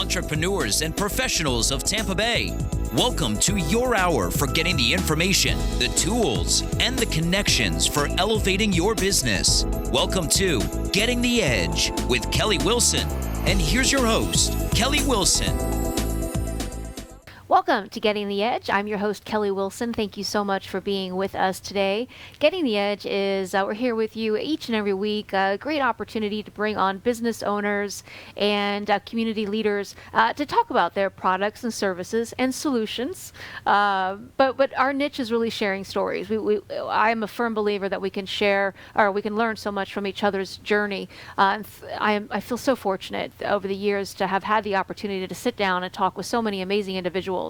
entrepreneurs and professionals of Tampa Bay. Welcome to your hour for getting the information, the tools, and the connections for elevating your business. Welcome to Getting the Edge with Kelly Wilson. And here's your host, Kelly Wilson. Welcome to Getting the Edge. I'm your host, Kelly Wilson. Thank you so much for being with us today. Getting the Edge is, we're here with you each and every week. A great opportunity to bring on business owners and community leaders to talk about their products and services and solutions. But our niche is really sharing stories. I'm a firm believer that we can share, or we can learn so much from each other's journey. I feel so fortunate over the years to have had the opportunity to sit down and talk with so many amazing individuals.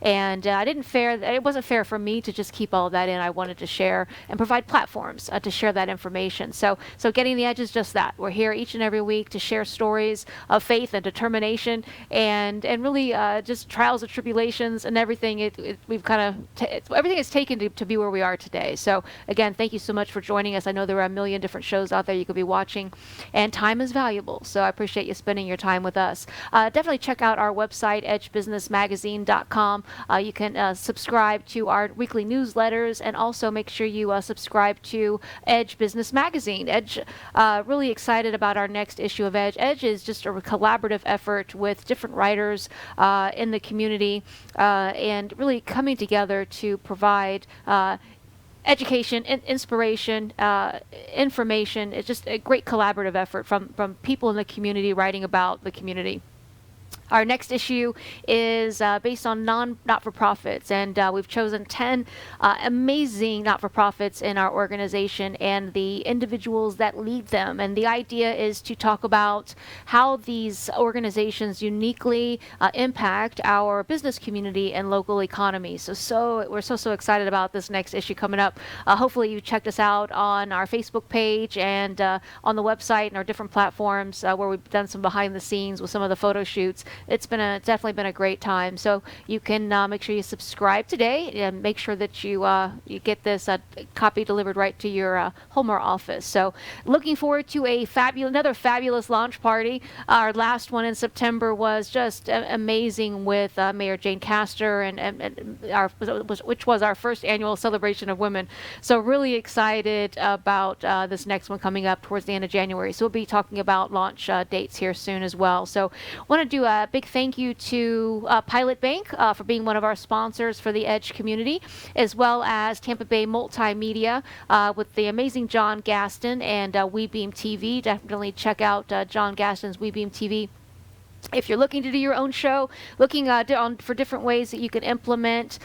And it wasn't fair for me to just keep all of that in. I wanted to share and provide platforms to share that information. So Getting the Edge is just that. We're here each and every week to share stories of faith and determination and really just trials and tribulations and everything. Everything is taken to be where we are today. So again, thank you so much for joining us. I know there are a million different shows out there you could be watching, and time is valuable. So I appreciate you spending your time with us. Definitely check out our website, edgebusinessmagazine.com. You can subscribe to our weekly newsletters, and also make sure you subscribe to Edge Business Magazine. Edge, really excited about our next issue of Edge. Edge is just a collaborative effort with different writers in the community and really coming together to provide education, inspiration, information. It's just a great collaborative effort from people in the community writing about the community. Our next issue is based on not-for-profits, and we've chosen 10 amazing not-for-profits in our organization and the individuals that lead them. And the idea is to talk about how these organizations uniquely impact our business community and local economy. We're so excited about this next issue coming up. Hopefully you checked us out on our Facebook page and on the website and our different platforms where we've done some behind the scenes with some of the photo shoots. It's definitely been a great time. So you can make sure you subscribe today and make sure that you get this copy delivered right to your home or office. So looking forward to another fabulous launch party. Our last one in September was just amazing with Mayor Jane Castor which was our first annual celebration of women. So really excited about this next one coming up towards the end of January. So we'll be talking about launch dates here soon as well. So want to do a big thank you to Pilot Bank for being one of our sponsors for the Edge community, as well as Tampa Bay Multimedia with the amazing John Gaston and WeBeam TV. Definitely check out John Gaston's WeBeam TV. If you're looking to do your own show, looking for different ways that you can implement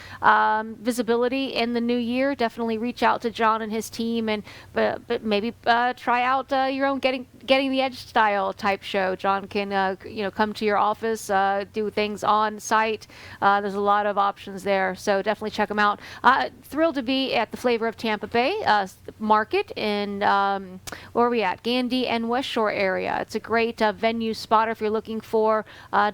visibility in the new year, definitely reach out to John and his team, and but maybe try out your own getting the Edge style type show. John can come to your office, do things on site. There's a lot of options there, so definitely check them out. Thrilled to be at the Flavor of Tampa Bay market in where are we at? Gandy and West Shore area. It's a great venue spotter if you're looking for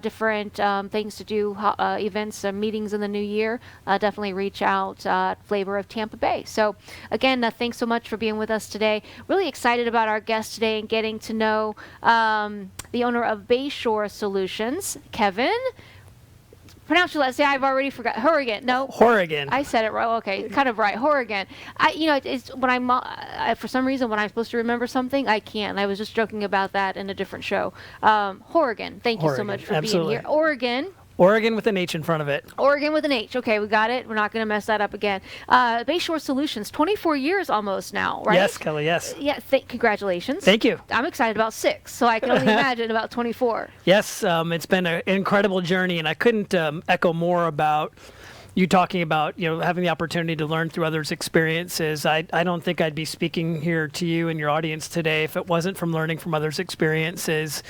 different things to do, events and meetings in the new year. Definitely reach out, Flavor of Tampa Bay. So again, thanks so much for being with us today. Really excited about our guest today and getting to know the owner of Bayshore Solutions, Kevin. Pronounce your last name. I've already forgot. Hourigan. No. Hourigan. I said it right. Okay, kind of right. Hourigan. It's when for some reason when I'm supposed to remember something, I can't. I was just joking about that in a different show. Hourigan. Thank you so much for Absolutely. being here. Oregon with an H in front of it. Oregon with an H. Okay, we got it. We're not going to mess that up again. Bayshore Solutions, 24 years almost now, right? Yes, Kelly, yes. Yeah, congratulations. Thank you. I'm excited about 6, so I can only imagine about 24. Yes, it's been an incredible journey, and I couldn't echo more about you talking about having the opportunity to learn through others' experiences. I don't think I'd be speaking here to you and your audience today if it wasn't from learning from others' experiences.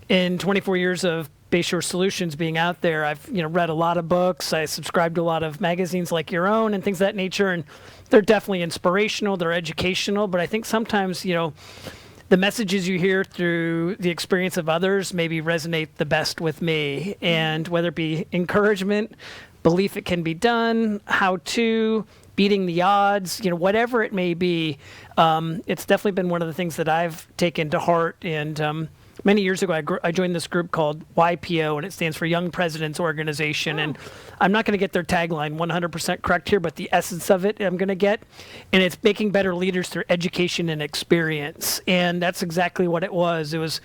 In 24 years of Bayshore Solutions being out there, I've read a lot of books. I subscribe to a lot of magazines like your own and things of that nature, and they're definitely inspirational, they're educational, but I think sometimes the messages you hear through the experience of others maybe resonate the best with me. And whether it be encouragement, belief it can be done, how to, beating the odds, whatever it may be, it's definitely been one of the things that I've taken to heart and many years ago, I joined this group called YPO, and it stands for Young Presidents Organization. And I'm not going to get their tagline 100% correct here, but the essence of it I'm going to get. And it's making better leaders through education and experience. And that's exactly what it was. It was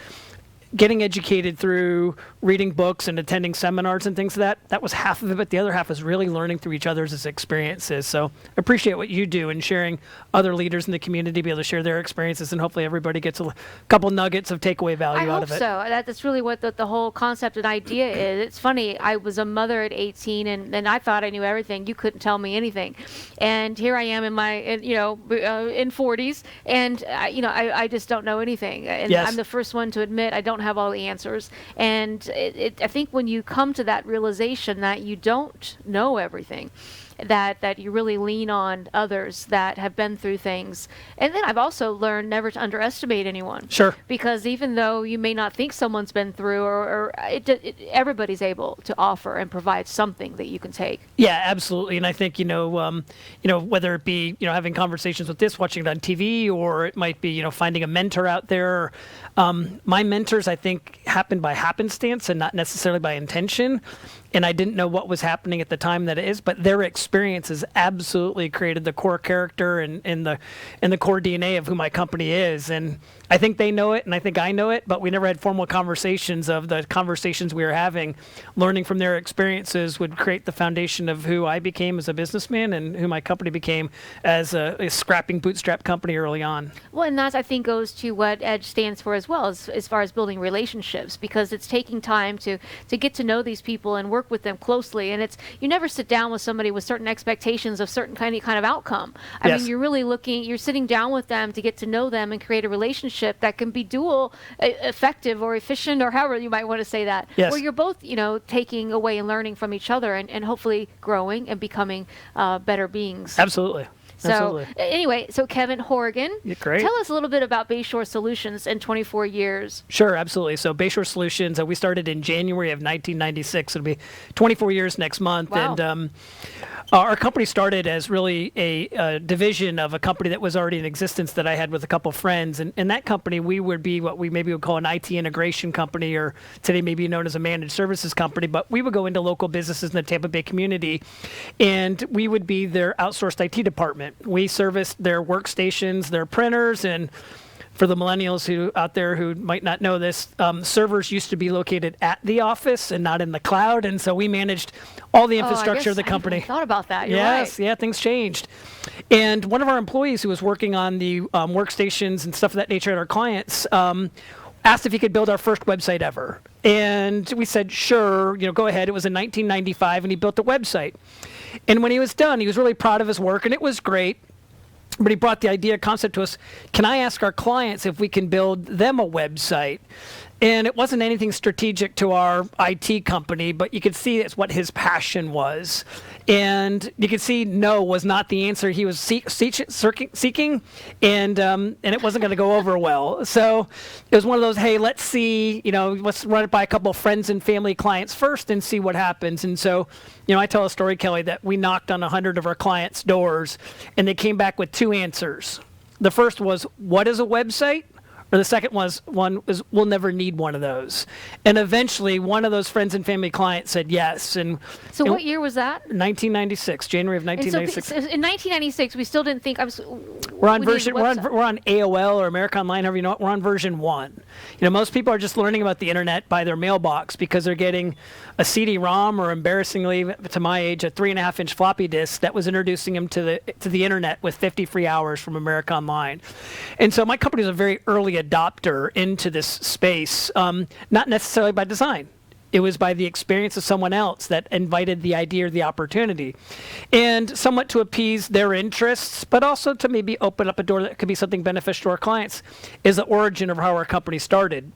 getting educated through reading books and attending seminars and things like that. That was half of it, but the other half was really learning through each other's experiences. So I appreciate what you do and sharing other leaders in the community, be able to share their experiences, and hopefully everybody gets a couple nuggets of takeaway value out of it. I hope so. That's really what the whole concept and idea is. It's funny, I was a mother at 18, and I thought I knew everything. You couldn't tell me anything. And here I am in in 40s, and I just don't know anything. And Yes. I'm the first one to admit I don't have all the answers. And I think when you come to that realization that you don't know everything, that you really lean on others that have been through things. And then I've also learned never to underestimate anyone. Sure. Because even though you may not think someone's been through, or everybody's able to offer and provide something that you can take. Yeah, absolutely. And I think, whether it be, having conversations with this, watching it on TV, or it might be, finding a mentor out there. My mentors, I think, happened by happenstance and not necessarily by intention. And I didn't know what was happening at the time that it is, but their experiences absolutely created the core character and the core DNA of who my company is. And I think they know it, and I think I know it, but we never had formal conversations of the conversations we were having. Learning from their experiences would create the foundation of who I became as a businessman and who my company became as a scrapping bootstrap company early on. Well, and that, I think, goes to what EDGE stands for as well, as far as building relationships, because it's taking time to get to know these people and work with them closely. And you never sit down with somebody with certain expectations of certain kind of outcome. I mean, you're really you're sitting down with them to get to know them and create a relationship that can be dual effective or efficient, or however you might want to say that. Yes. Where you're both, taking away and learning from each other and hopefully growing and becoming better beings. Absolutely. So Absolutely. Anyway, so Kevin Hourigan, great. Tell us a little bit about Bayshore Solutions in 24 years. Sure, absolutely. So Bayshore Solutions, we started in January of 1996. It'll be 24 years next month. Wow. And our company started as really a division of a company that was already in existence that I had with a couple of friends. And in that company, we would be what we maybe would call an IT integration company, or today maybe known as a managed services company. But we would go into local businesses in the Tampa Bay community, and we would be their outsourced IT department. We serviced their workstations, their printers, and for the millennials who out there who might not know this, servers used to be located at the office and not in the cloud, and so we managed all the infrastructure of the company. I thought about that. You're Yes, right. yeah, things changed. And one of our employees who was working on the workstations and stuff of that nature at our clients asked if he could build our first website ever. And we said, sure, go ahead. It was in 1995, and he built the website. And when he was done, he was really proud of his work, and it was great. But he brought the concept to us, can I ask our clients if we can build them a website? And it wasn't anything strategic to our IT company, but you could see it's what his passion was. And you could see no was not the answer he was seeking, and it wasn't going to go over well. So it was one of those, hey, let's see, let's run it by a couple of friends and family clients first and see what happens. And so, I tell a story, Kelly, that we knocked on 100 of our clients' doors, and they came back with two answers. The first was, what is a website? Or the second was, we'll never need one of those. And eventually, one of those friends and family clients said yes. So what year was that? 1996, January of 1996. And so in 1996, we still didn't think we're on AOL or America Online, however you know it. We're on version 1. Most people are just learning about the internet by their mailbox because they're getting a CD-ROM, or embarrassingly to my age, a 3.5-inch floppy disk that was introducing them to the internet with 50 free hours from America Online. And so my company was a very early adopter into this space, not necessarily by design. It was by the experience of someone else that invited the idea or the opportunity, and somewhat to appease their interests, but also to maybe open up a door that could be something beneficial to our clients, is the origin of how our company started.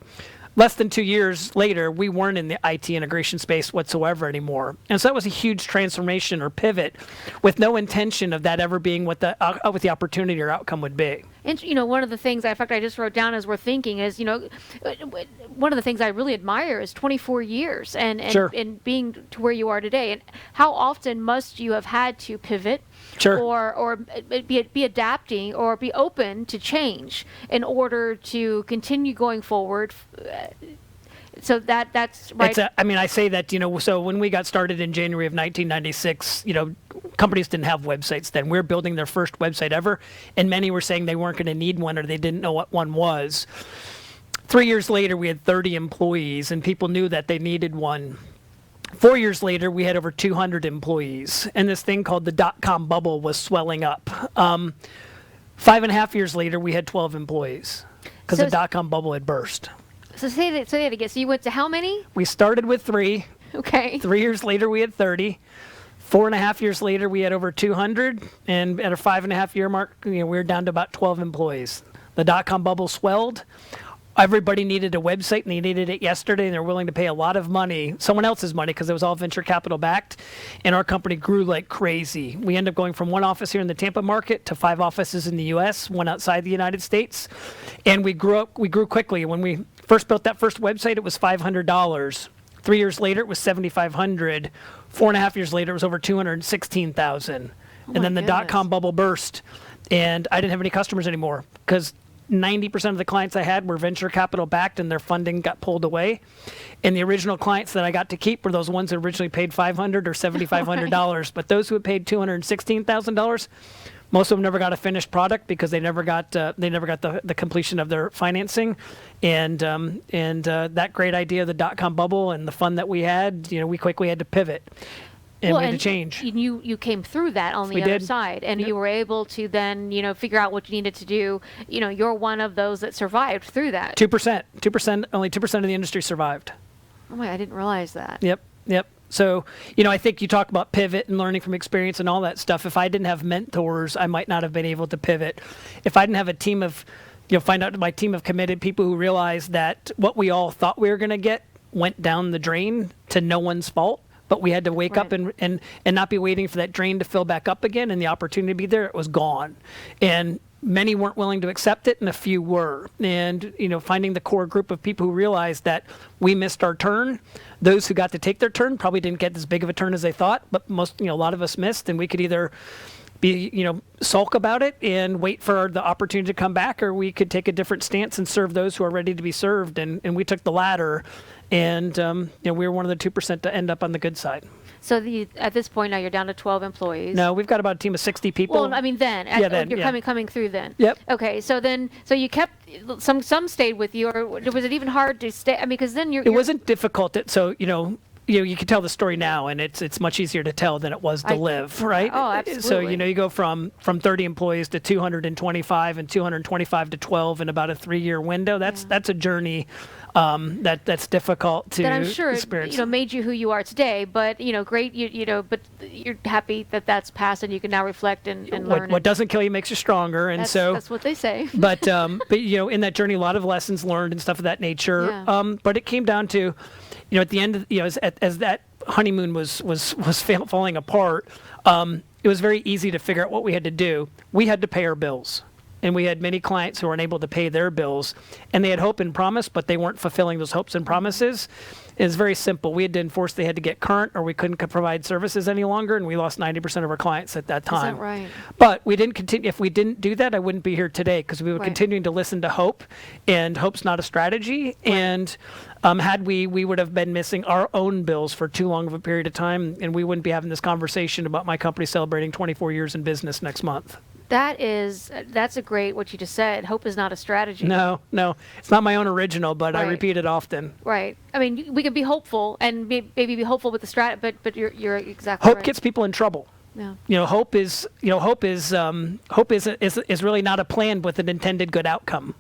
Less than 2 years later, we weren't in the IT integration space whatsoever anymore. And so that was a huge transformation or pivot with no intention of that ever being what the opportunity or outcome would be. And one of the things, in fact, I just wrote down as we're thinking is, one of the things I really admire is 24 years Sure. and being to where you are today. And how often must you have had to pivot, Sure. or be adapting or be open to change in order to continue going forward? So that's right. I say that, so when we got started in January of 1996, companies didn't have websites then. We were building their first website ever, and many were saying they weren't going to need one or they didn't know what one was. 3 years later, we had 30 employees, and people knew that they needed one. 4 years later, we had over 200 employees, and this thing called the dotcom bubble was swelling up. 5.5 years later, we had 12 employees because the dotcom bubble had burst. So say that again. So you went to how many? We started with 3. Okay. 3 years later, we had 30. 4.5 years later, we had over 200. And at a 5.5 year mark, we were down to about 12 employees. The dot-com bubble swelled. Everybody needed a website, and they needed it yesterday, and they're willing to pay a lot of money, someone else's money, because it was all venture capital backed, and our company grew like crazy. We ended up going from 1 office here in the Tampa market to 5 offices in the U.S., 1 outside the United States, and we grew quickly. When we first built that first website, it was $500. 3 years later, it was $7,500. 4.5 years later, it was over $216,000. And then the dot-com bubble burst, and I didn't have any customers anymore because 90% of the clients I had were venture capital backed, and their funding got pulled away. And the original clients that I got to keep were those ones that originally paid $500 or $7,500. Right. But those who had paid $216,000, most of them never got a finished product because they never got the completion of their financing. And that great idea of the dot-com bubble and the fun that we had, we quickly had to pivot. And we had to change. You came through that on the other side, and you were able to then, figure out what you needed to do. You're one of those that survived through that. 2%. Only 2% of the industry survived. Oh my! I didn't realize that. Yep. So, I think you talk about pivot and learning from experience and all that stuff. If I didn't have mentors, I might not have been able to pivot. If I didn't have a team of, find out my team of committed people who realized that what we all thought we were going to get went down the drain to no one's fault. But we had to wake up and not be waiting for that drain to fill back up again, and the opportunity to be there, it was gone. And many weren't willing to accept it, and a few were. And, finding the core group of people who realized that we missed our turn. Those who got to take their turn probably didn't get as big of a turn as they thought, but a lot of us missed, and we could either be, sulk about it and wait for the opportunity to come back, or we could take a different stance and serve those who are ready to be served. And we took the latter. And we were one of the 2% to end up on the good side. So at this point now you're down to 12 employees. No, we've got about a team of 60 people. Well, I mean you're coming through then. Yep. Okay, so you kept some stayed with you, or was it even hard to stay? I mean, because then it wasn't difficult. You can tell the story now, and it's much easier to tell than it was to live, right? Oh, absolutely. So you go from 30 employees to 225 and 225 to 12 in about a 3-year window. That's a journey that's difficult to that I'm sure experience. Made you who you are today. But great, but you're happy that that's passed, and you can now reflect and learn. What doesn't kill you makes you stronger, and that's what they say. But in that journey, a lot of lessons learned and stuff of that nature. Yeah. But it came down to, at the end, as that honeymoon was falling apart, it was very easy to figure out what we had to do. We had to pay our bills. And we had many clients who were unable to pay their bills, and they had hope and promise, but they weren't fulfilling those hopes and promises. It was very simple. We had to enforce they had to get current, or we couldn't provide services any longer, and we lost 90% of our clients at that time. Is that right? But we didn't continue. If we didn't do that, I wouldn't be here today, because we were continuing to listen to hope, and hope's not a strategy. Right. And had we would have been missing our own bills for too long of a period of time, and we wouldn't be having this conversation about my company celebrating 24 years in business next month. That's a great, what you just said. Hope is not a strategy. No, it's not my own original, but I repeat it often. Right. I mean, we can be hopeful and maybe be hopeful with the strat, but you're exactly right. Hope gets people in trouble. Yeah. Hope is really not a plan with an intended good outcome.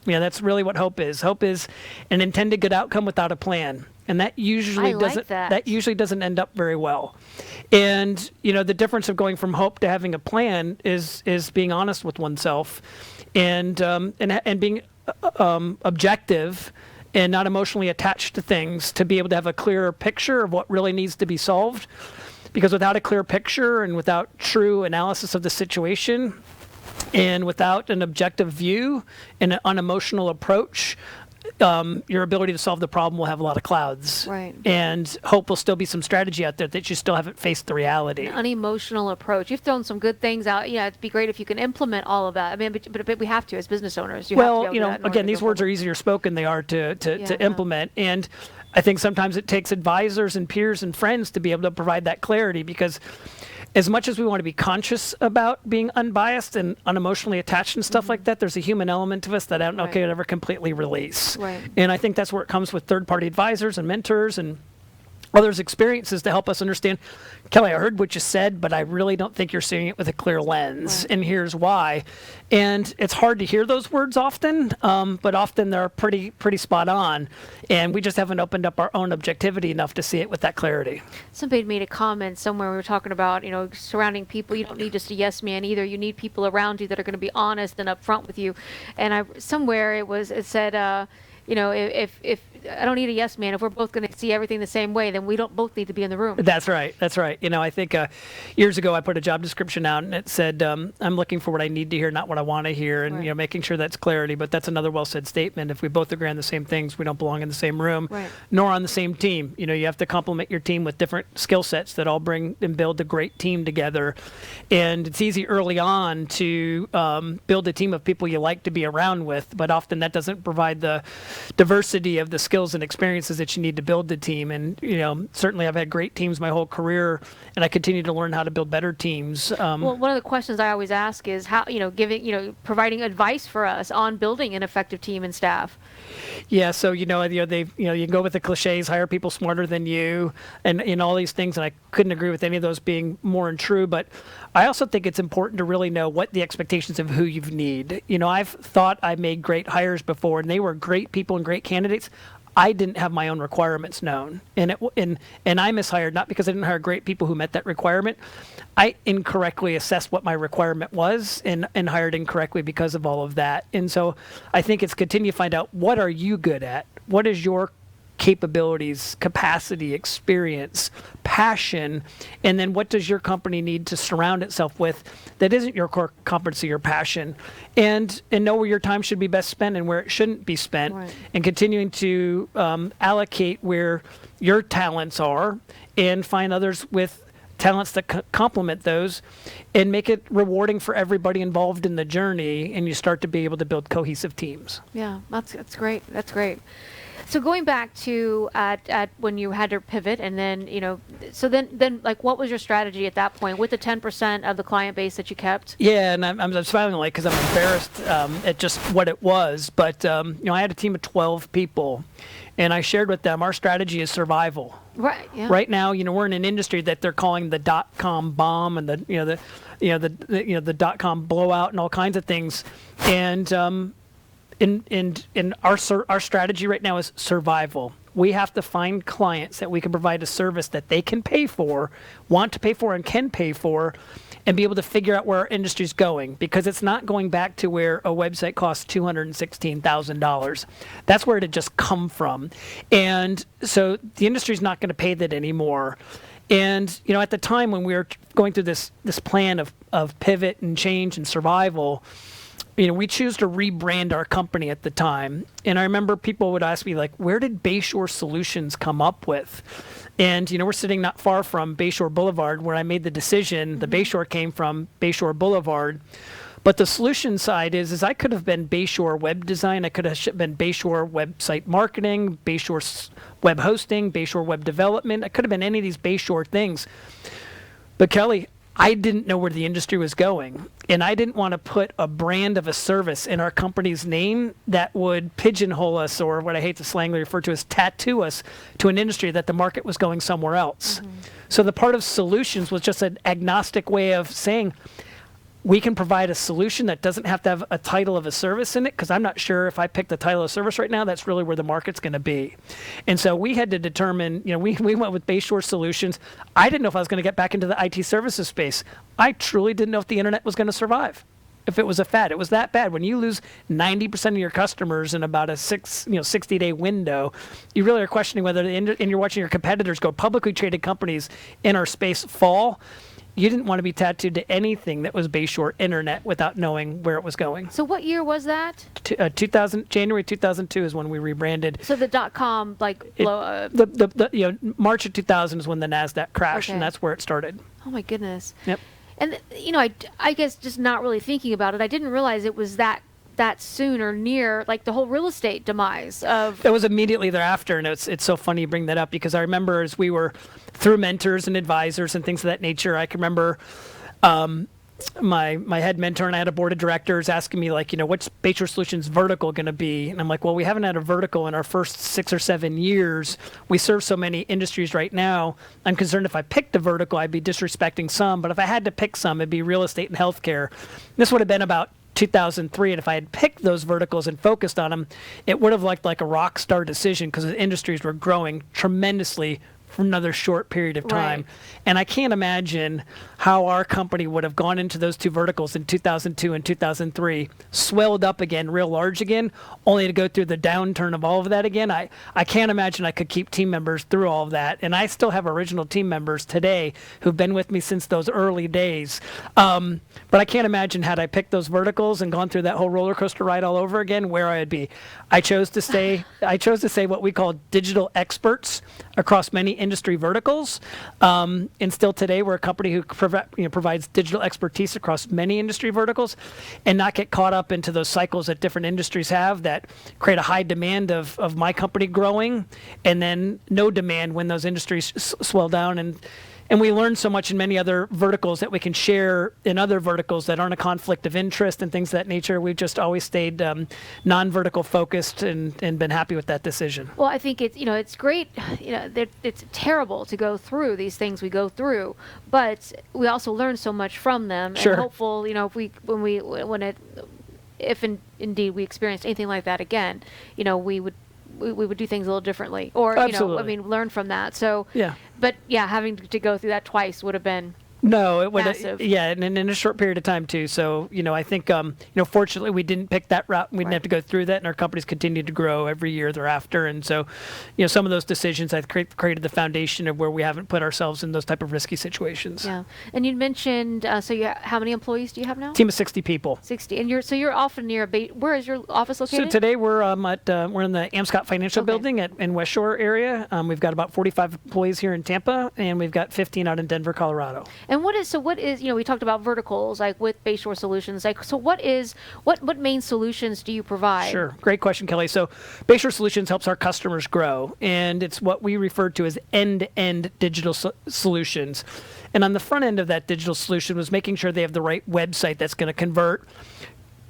That's really what hope is. Hope is an intended good outcome without a plan. And that usually doesn't end up very well. And the difference of going from hope to having a plan is being honest with oneself, and being objective and not emotionally attached to things, to be able to have a clearer picture of what really needs to be solved. Because without a clear picture and without true analysis of the situation, And without an objective view and an unemotional approach, your ability to solve the problem will have a lot of clouds. Right. And hope will still be some strategy out there that you still haven't faced the reality. An unemotional approach. You've thrown some good things out. Yeah, it'd be great if you can implement all of that. I mean, but we have to as business owners. Well, again, these words are easier spoken than they are to implement. And I think sometimes it takes advisors and peers and friends to be able to provide that clarity, because as much as we want to be conscious about being unbiased and unemotionally attached and stuff like that, there's a human element to us that I don't know if I could ever completely release. Right. And I think that's where it comes with third-party advisors and mentors and others' experiences to help us understand, Kelly, I heard what you said, but I really don't think you're seeing it with a clear lens. Right. And here's why. And it's hard to hear those words often, but often they're pretty spot on. And we just haven't opened up our own objectivity enough to see it with that clarity. Somebody made a comment somewhere. We were talking about, surrounding people. You don't need just a yes man either. You need people around you that are going to be honest and upfront with you. And somewhere it said, if I don't need a yes man. If we're both going to see everything the same way, then we don't both need to be in the room. That's right. I think years ago I put a job description out and it said, I'm looking for what I need to hear, not what I want to hear, and making sure that's clarity. But that's another well-said statement. If we both agree on the same things, we don't belong in the same room, nor on the same team. You have to complement your team with different skill sets that all bring and build a great team together. And it's easy early on to build a team of people you like to be around with, but often that doesn't provide the diversity of the skills and experiences that you need to build the team. And certainly I've had great teams my whole career, and I continue to learn how to build better teams. Well, one of the questions I always ask is how providing advice for us on building an effective team and staff. Yeah, so you can go with the cliches, hire people smarter than you, and all these things, and I couldn't agree with any of those being more untrue. But I also think it's important to really know what the expectations of who you need. I've thought I made great hires before, and they were great people and great candidates. I didn't have my own requirements known, and I mishired not because I didn't hire great people who met that requirement. I incorrectly assessed what my requirement was and hired incorrectly because of all of that. And so I think it's continue to find out, what are you good at? What is your capabilities, capacity, experience, passion, and then what does your company need to surround itself with that isn't your core competency or passion, and know where your time should be best spent and where it shouldn't be spent, and continuing to allocate where your talents are and find others with talents that complement those, and make it rewarding for everybody involved in the journey, and you start to be able to build cohesive teams. Yeah, that's great. That's great. So going back to at when you had to pivot, and then so then like what was your strategy at that point with the 10% of the client base that you kept? Yeah, and I'm smiling because I'm embarrassed at just what it was. But I had a team of 12 people, and I shared with them our strategy is survival. Right. Yeah. Right now, we're in an industry that they're calling the dotcom bomb and the dotcom blowout and all kinds of things, and in our strategy right now is survival. We have to find clients that we can provide a service that they can pay for, want to pay for, and can pay for, and be able to figure out where our industry is going, because it's not going back to where a website costs $216,000. That's where it had just come from. And so the industry is not going to pay that anymore. And at the time when we were going through this plan of pivot and change and survival, we choose to rebrand our company at the time. And I remember people would ask me, like, where did Bayshore Solutions come up with? And, we're sitting not far from Bayshore Boulevard, where I made the decision. The Bayshore came from Bayshore Boulevard. But the solution side is I could have been Bayshore Web Design. I could have been Bayshore Website Marketing, Bayshore Web Hosting, Bayshore Web Development. I could have been any of these Bayshore things. But Kelly, I didn't know where the industry was going, and I didn't want to put a brand of a service in our company's name that would pigeonhole us, or what I hate to slangily refer to as tattoo us, to an industry that the market was going somewhere else. Mm-hmm. So the part of solutions was just an agnostic way of saying, we can provide a solution that doesn't have to have a title of a service in it, because I'm not sure if I pick the title of service right now, that's really where the market's going to be. And so we had to determine, we went with Bayshore Solutions. I didn't know if I was going to get back into the IT services space. I truly didn't know if the internet was going to survive, if it was a fad. It was that bad. When you lose 90% of your customers in about a 60-day window, you really are questioning whether, and you're watching your competitors go, publicly traded companies in our space fall. you didn't want to be tattooed to anything that was Bayshore Internet without knowing where it was going. So what year was that? January 2002 is when we rebranded. So the .com March of 2000 is when the NASDAQ crashed, and that's where it started. Oh my goodness. Yep. And I guess just not really thinking about it, I didn't realize it was that soon or near like the whole real estate demise of. It was immediately thereafter, and it's so funny you bring that up, because I remember as we were through mentors and advisors and things of that nature, I can remember my head mentor and I had a board of directors asking me, like, what's Bayshore Solutions vertical going to be? And I'm like, well, we haven't had a vertical in our first 6 or 7 years. We serve so many industries right now. I'm concerned if I picked a vertical, I'd be disrespecting some. But if I had to pick some, it'd be real estate and healthcare. This would have been about 2003, and if I had picked those verticals and focused on them, it would have looked like a rock star decision, because the industries were growing tremendously for another short period of time. Right. And I can't imagine how our company would have gone into those two verticals in 2002 and 2003, swelled up again, real large again, only to go through the downturn of all of that again. I can't imagine I could keep team members through all of that. And I still have original team members today who've been with me since those early days. But I can't imagine, had I picked those verticals and gone through that whole roller coaster ride all over again, where I'd be. I chose to say what we call digital experts across many industry verticals. And still today, we're a company who provides digital expertise across many industry verticals, and not get caught up into those cycles that different industries have that create a high demand of my company growing, and then no demand when those industries swell down. And we learn so much in many other verticals that we can share in other verticals that aren't a conflict of interest and things of that nature. We've just always stayed non-vertical focused and been happy with that decision. Well, I think it's great. It's terrible to go through these things we go through, but we also learn so much from them. Sure. And hopeful, if indeed we experienced anything like that again, we would do things a little differently, or learn from that. So yeah. But yeah, having to go through that twice would have been No, it would. Massive. Yeah, and in a short period of time too. So, I think, fortunately we didn't pick that route. We didn't have to go through that, and our companies continued to grow every year thereafter. And so, some of those decisions have created the foundation of where we haven't put ourselves in those type of risky situations. Yeah, and you mentioned, how many employees do you have now? Team of 60 people. 60, and you're often near where is your office located? So today we're we're in the Amscott Financial Building in West Shore area. We've got about 45 employees here in Tampa, and we've got 15 out in Denver, Colorado. And what is we talked about verticals like with Bayshore Solutions, what main solutions do you provide? Sure, great question, Kelly. So Bayshore Solutions helps our customers grow, and it's what we refer to as end-to-end digital solutions. And on the front end of that digital solution was making sure they have the right website that's going to convert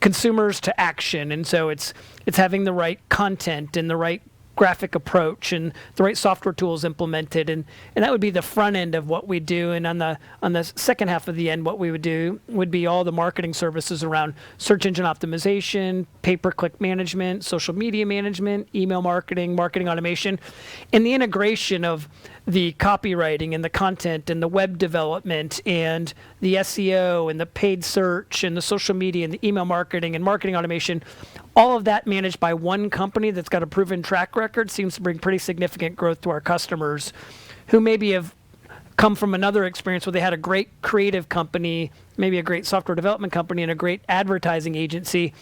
consumers to action. And so it's having the right content and the right graphic approach and the right software tools implemented, and that would be the front end of what we do. And on the second half of the end, what we would do would be all the marketing services around search engine optimization, pay-per-click management, social media management, email marketing, marketing automation, and the integration of the copywriting and the content and the web development and the SEO and the paid search and the social media and the email marketing and marketing automation. All of that managed by one company that's got a proven track record seems to bring pretty significant growth to our customers who maybe have come from another experience where they had a great creative company, maybe a great software development company and a great advertising agency.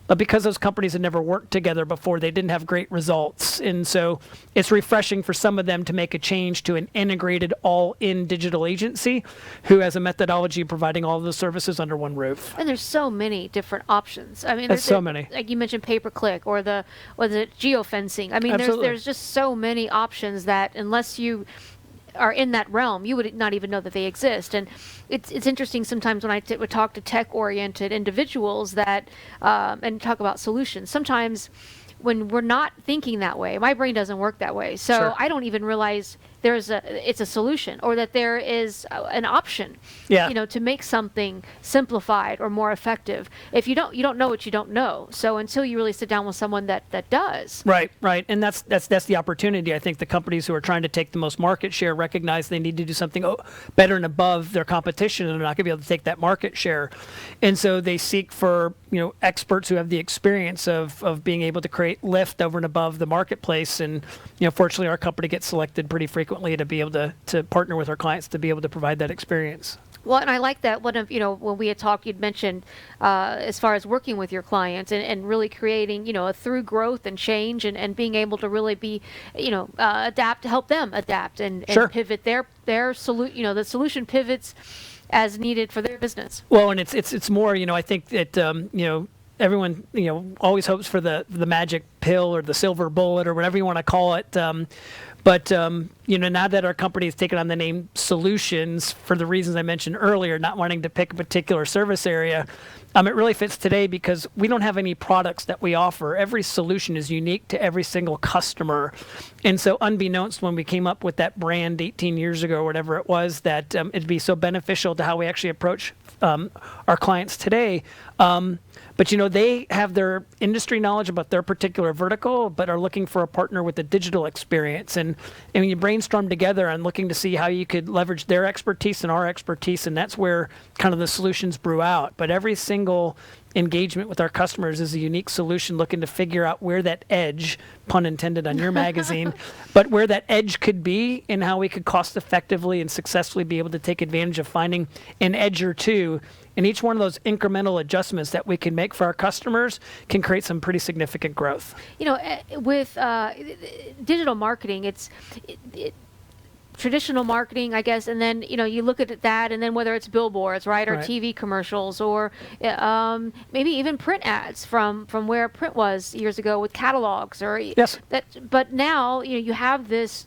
But because those companies had never worked together before, they didn't have great results. And so it's refreshing for some of them to make a change to an integrated all-in digital agency who has a methodology of providing all of the services under one roof. And there's so many different options. I mean, there's so many. Like you mentioned pay-per-click or the geofencing. I mean, there's just so many options that unless you are in that realm, you would not even know that they exist. And it's interesting sometimes when I would talk to tech-oriented individuals that and talk about solutions. Sometimes when we're not thinking that way, my brain doesn't work that way. So Sure. I don't even realize it's a solution or that there is an option, to make something simplified or more effective. If you don't know what you don't know. So until you really sit down with someone that does. Right. And that's the opportunity. I think the companies who are trying to take the most market share recognize they need to do something better and above their competition, and they're not going to be able to take that market share. And so they seek for, experts who have the experience of being able to create lift over and above the marketplace. And, fortunately our company gets selected pretty frequently to be able to partner with our clients to be able to provide that experience. Well, and I like that one of, when we had talked, you'd mentioned as far as working with your clients and really creating, a through growth and change and being able to really be, adapt, to help them adapt and Sure. pivot their solution, the solution pivots as needed for their business. Well, and it's more, I think that, everyone, always hopes for the magic pill or the silver bullet or whatever you want to call it. But now that our company has taken on the name Solutions for the reasons I mentioned earlier, not wanting to pick a particular service area, it really fits today because we don't have any products that we offer. Every solution is unique to every single customer. And so unbeknownst when we came up with that brand 18 years ago or whatever it was, that it'd be so beneficial to how we actually approach our clients today. But they have their industry knowledge about their particular vertical, but are looking for a partner with a digital experience. And when you brainstorm together on looking to see how you could leverage their expertise and our expertise, and that's where kind of the solutions brew out. But every single engagement with our customers is a unique solution looking to figure out where that edge, pun intended on your magazine, but where that edge could be and how we could cost effectively and successfully be able to take advantage of finding an edge or two. And each one of those incremental adjustments that we can make for our customers can create some pretty significant growth. With digital marketing, it's traditional marketing, I guess, and then you look at that, and then whether it's billboards, right, or Right. TV commercials, or maybe even print ads from where print was years ago with catalogs, or Yes. that. But now you have this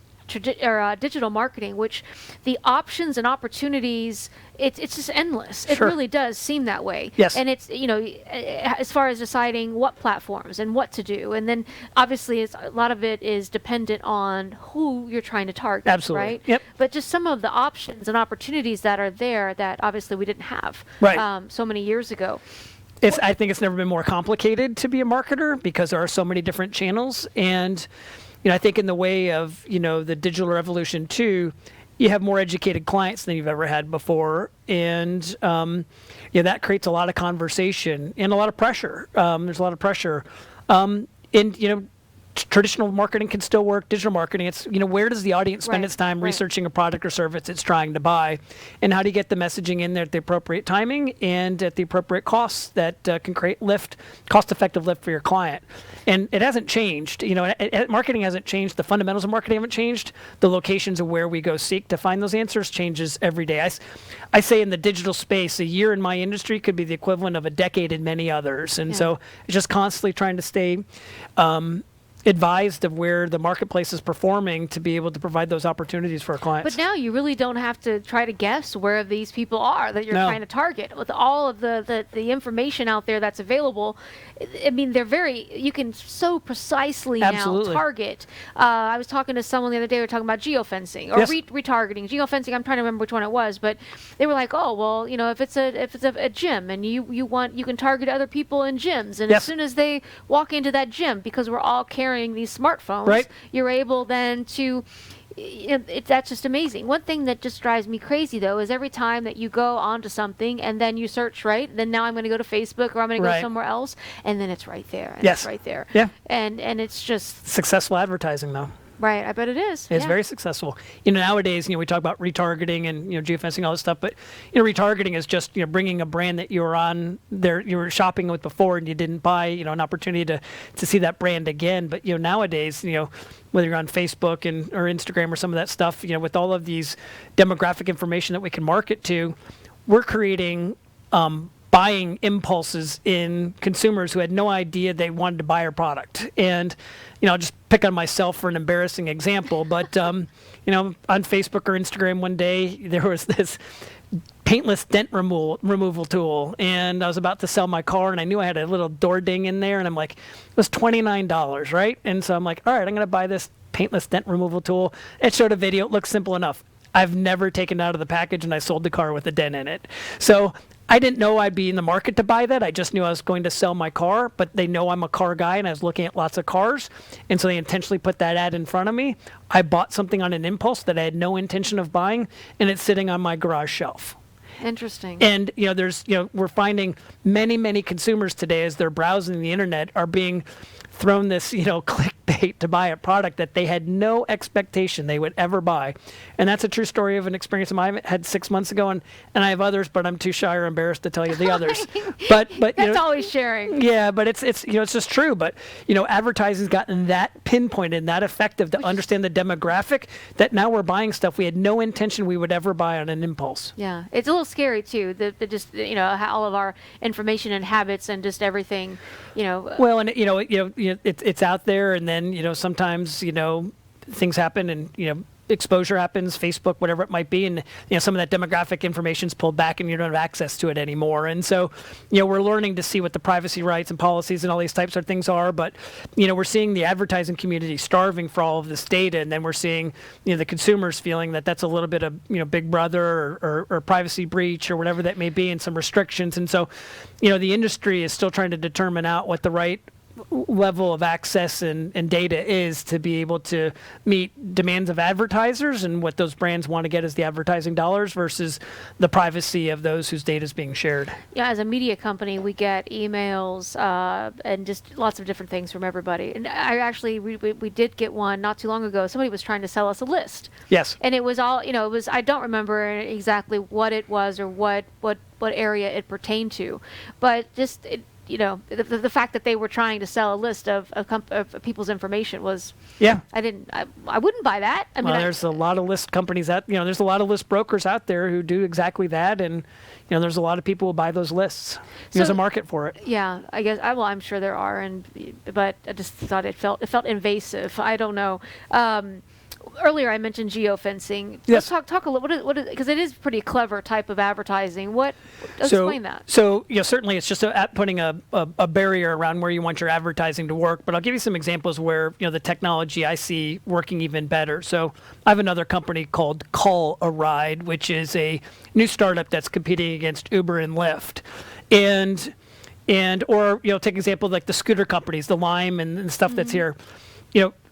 digital marketing, which the options and opportunities, it's just endless. It Sure. really does seem that way. Yes. And it's as far as deciding what platforms and what to do, and then obviously a lot of it is dependent on who you're trying to target. Absolutely. Right. Yep. But just some of the options and opportunities that are there that obviously we didn't have Right. so many years ago. I think it's never been more complicated to be a marketer because there are so many different channels. And I think in the way of the digital revolution too, you have more educated clients than you've ever had before, and that creates a lot of conversation and a lot of pressure. There's a lot of pressure, and traditional marketing can still work. Digital marketing, it's where does the audience spend Right, its time right. researching a product or service it's trying to buy, and how do you get the messaging in there at the appropriate timing and at the appropriate costs that can create cost-effective lift for your client. And it hasn't changed. Marketing hasn't changed. The fundamentals of marketing haven't changed. The locations of where we go seek to find those answers changes every day. I say in the digital space, a year in my industry could be the equivalent of a decade in many others. And Yeah. so it's just constantly trying to stay advised of where the marketplace is performing to be able to provide those opportunities for our clients. But now you really don't have to try to guess where these people are that you're No. trying to target. With all of the information out there that's available, I mean, you can so precisely Absolutely. now target. I was talking to someone the other day, we were talking about geofencing or Yes. retargeting. Geofencing, I'm trying to remember which one it was, but they were like, oh, well, if it's a gym and you can target other people in gyms. And Yes. as soon as they walk into that gym, because we're all carrying these smartphones, Right. you're able then to that's just amazing. One thing that just drives me crazy though is every time that you go onto something and then you search, right, then now I'm going to go to Facebook or I'm going to Right. go somewhere else, and then it's right there, and Yes. it's right there, Yeah. and it's just Successful advertising, though. right. I bet it is. It's yeah. very successful. Nowadays, we talk about retargeting and geofencing, all this stuff, but retargeting is just bringing a brand that you were shopping with before and you didn't buy, an opportunity to see that brand again. But nowadays, whether you're on Facebook or Instagram or some of that stuff, with all of these demographic information that we can market to, we're creating buying impulses in consumers who had no idea they wanted to buy our product. And I'll just pick on myself for an embarrassing example, but on Facebook or Instagram one day there was this paintless dent removal tool, and I was about to sell my car, and I knew I had a little door ding in there, and I'm like, it was $29, right? And so I'm like, all right, I'm going to buy this paintless dent removal tool. It showed a video. It looks simple enough. I've never taken it out of the package, and I sold the car with a dent in it. So I didn't know I'd be in the market to buy that. I just knew I was going to sell my car, but they know I'm a car guy, and I was looking at lots of cars, and so they intentionally put that ad in front of me. I bought something on an impulse that I had no intention of buying, and it's sitting on my garage shelf. Interesting. And we're finding many consumers today, as they're browsing the internet, are being thrown this clickbait hesitate to buy a product that they had no expectation they would ever buy. And that's a true story of an experience I had 6 months ago, and I have others, but I'm too shy or embarrassed to tell you the others. But That's always sharing. Yeah, but it's it's just true. But advertising's gotten that pinpointed, that effective to understand the demographic that now we're buying stuff we had no intention we would ever buy on an impulse. Yeah, it's a little scary too. The just how all of our information and habits and just everything, Well, and it's out there, and then sometimes things happen, and exposure happens, Facebook, whatever it might be, and some of that demographic information is pulled back, and you don't have access to it anymore. And so, we're learning to see what the privacy rights and policies and all these types of things are. But we're seeing the advertising community starving for all of this data, and then we're seeing the consumers feeling that that's a little bit of Big Brother or privacy breach or whatever that may be, and some restrictions. And so, the industry is still trying to determine out what the right level of access and data is to be able to meet demands of advertisers and what those brands want to get as the advertising dollars versus the privacy of those whose data is being shared. Yeah, as a media company, we get emails and just lots of different things from everybody. And I actually, we did get one not too long ago. Somebody was trying to sell us a list. Yes. And it was all, I don't remember exactly what it was or what area it pertained to, but just the fact that they were trying to sell a list of people's information was, I wouldn't buy that. I mean, there's a lot of list companies there's a lot of list brokers out there who do exactly that, and there's a lot of people who buy those lists. There's a market for it. Yeah, I guess I'm sure there are, but I just thought it felt invasive. I don't know. Earlier I mentioned geofencing. Yes. Let's talk a little. What because it is pretty clever type of advertising. Explain that. So certainly it's just putting a barrier around where you want your advertising to work. But I'll give you some examples where the technology I see working even better. So I have another company called Call a Ride, which is a new startup that's competing against Uber and Lyft, or take example like the scooter companies, the Lime and stuff that's here.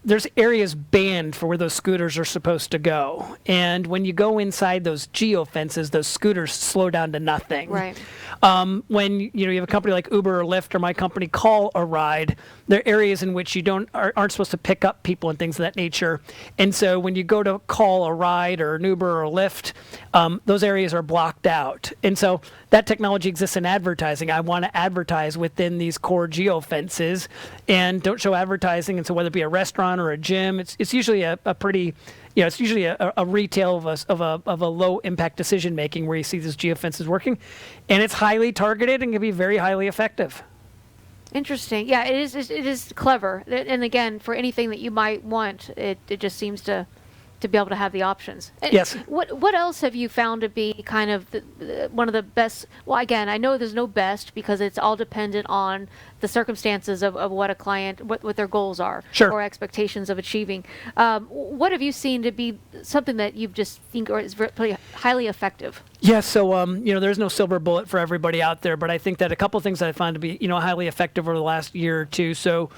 There's areas banned for where those scooters are supposed to go. And when you go inside those geofences, those scooters slow down to nothing. Right. When you have a company like Uber or Lyft or my company Call a Ride, there are areas in which you aren't supposed to pick up people and things of that nature. And so when you go to call a ride or an Uber or Lyft, those areas are blocked out. And so that technology exists in advertising. I want to advertise within these core geofences and don't show advertising. And so whether it be a restaurant or a gym, it's usually a pretty, it's usually a retail of a low impact decision making where you see these geofences working, and it's highly targeted and can be very highly effective. Interesting. Yeah, it is clever. And again, for anything that you might want, it just seems to be able to have the options. Yes. What else have you found to be kind of one of the best? Well, again, I know there's no best because it's all dependent on the circumstances of what a client, what their goals are, sure, or expectations of achieving. What have you seen to be something that you just think is pretty highly effective? Yeah, so there's no silver bullet for everybody out there, but I think that a couple of things that I found to be highly effective over the last year or two. So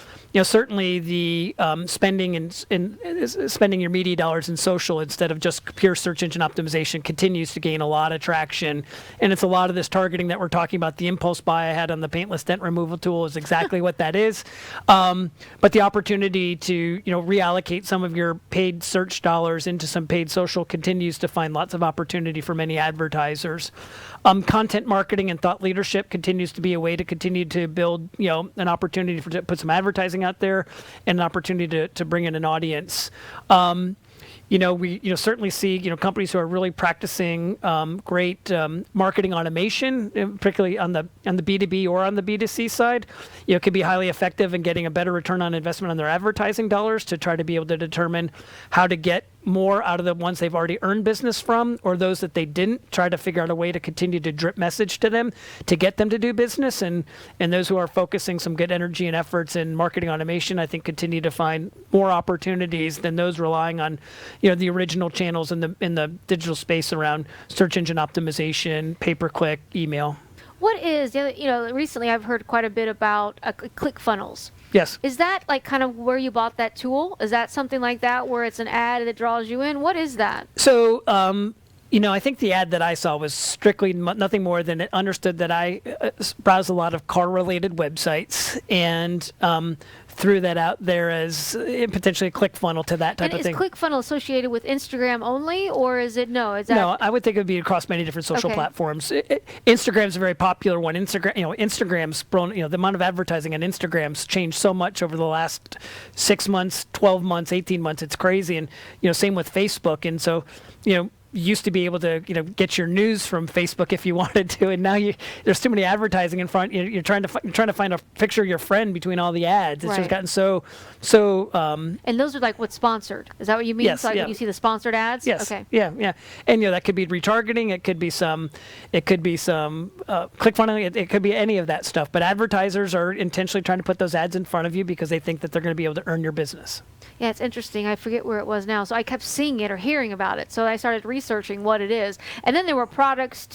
certainly the spending spending your media dollars in social instead of just pure search engine optimization continues to gain a lot of traction, and it's a lot of this targeting that we're talking about. The impulse buy I had on the paintless dent removal tool is exactly what that is. But the opportunity to reallocate some of your paid search dollars into some paid social continues to find lots of opportunity for many advertisers. Content marketing and thought leadership continues to be a way to continue to build an opportunity to put some advertising out there and an opportunity to bring in an audience. We certainly see companies who are really practicing great marketing automation, particularly on the B2B or on the B2C side. Can be highly effective in getting a better return on investment on their advertising dollars to try to be able to determine how to get more out of the ones they've already earned business from, or those that they didn't, try to figure out a way to continue to drip message to them to get them to do business. And those who are focusing some good energy and efforts in marketing automation, I think, continue to find more opportunities than those relying on the original channels in the digital space around search engine optimization, pay-per-click, email. What is recently I've heard quite a bit about ClickFunnels. Yes. Is that like kind of where you bought that tool? Is that something like that where it's an ad that draws you in? What is that? So I think the ad that I saw was strictly nothing more than it understood that I browse a lot of car-related websites and threw that out there as potentially a click funnel to that type of thing. Is ClickFunnels associated with Instagram only, or is it no? Is that No, I would think it would be across many different social platforms. Instagram's a very popular one. Instagram's grown. The amount of advertising on Instagram's changed so much over the last 6 months, 12 months, 18 months. It's crazy, and same with Facebook. And so, used to be able to get your news from Facebook if you wanted to, and now there's too many advertising in front. You're trying to find a picture of your friend between all the ads. It's just gotten so. And those are like what's sponsored. Is that what you mean? Yes. So like when you see the sponsored ads. Yes. Okay. Yeah. And that could be retargeting. It could be some ClickFunnels. It could be any of that stuff. But advertisers are intentionally trying to put those ads in front of you because they think that they're going to be able to earn your business. Yeah, it's interesting. I forget where it was now. So I kept seeing it or hearing about it. So I started researching what it is. And then there were products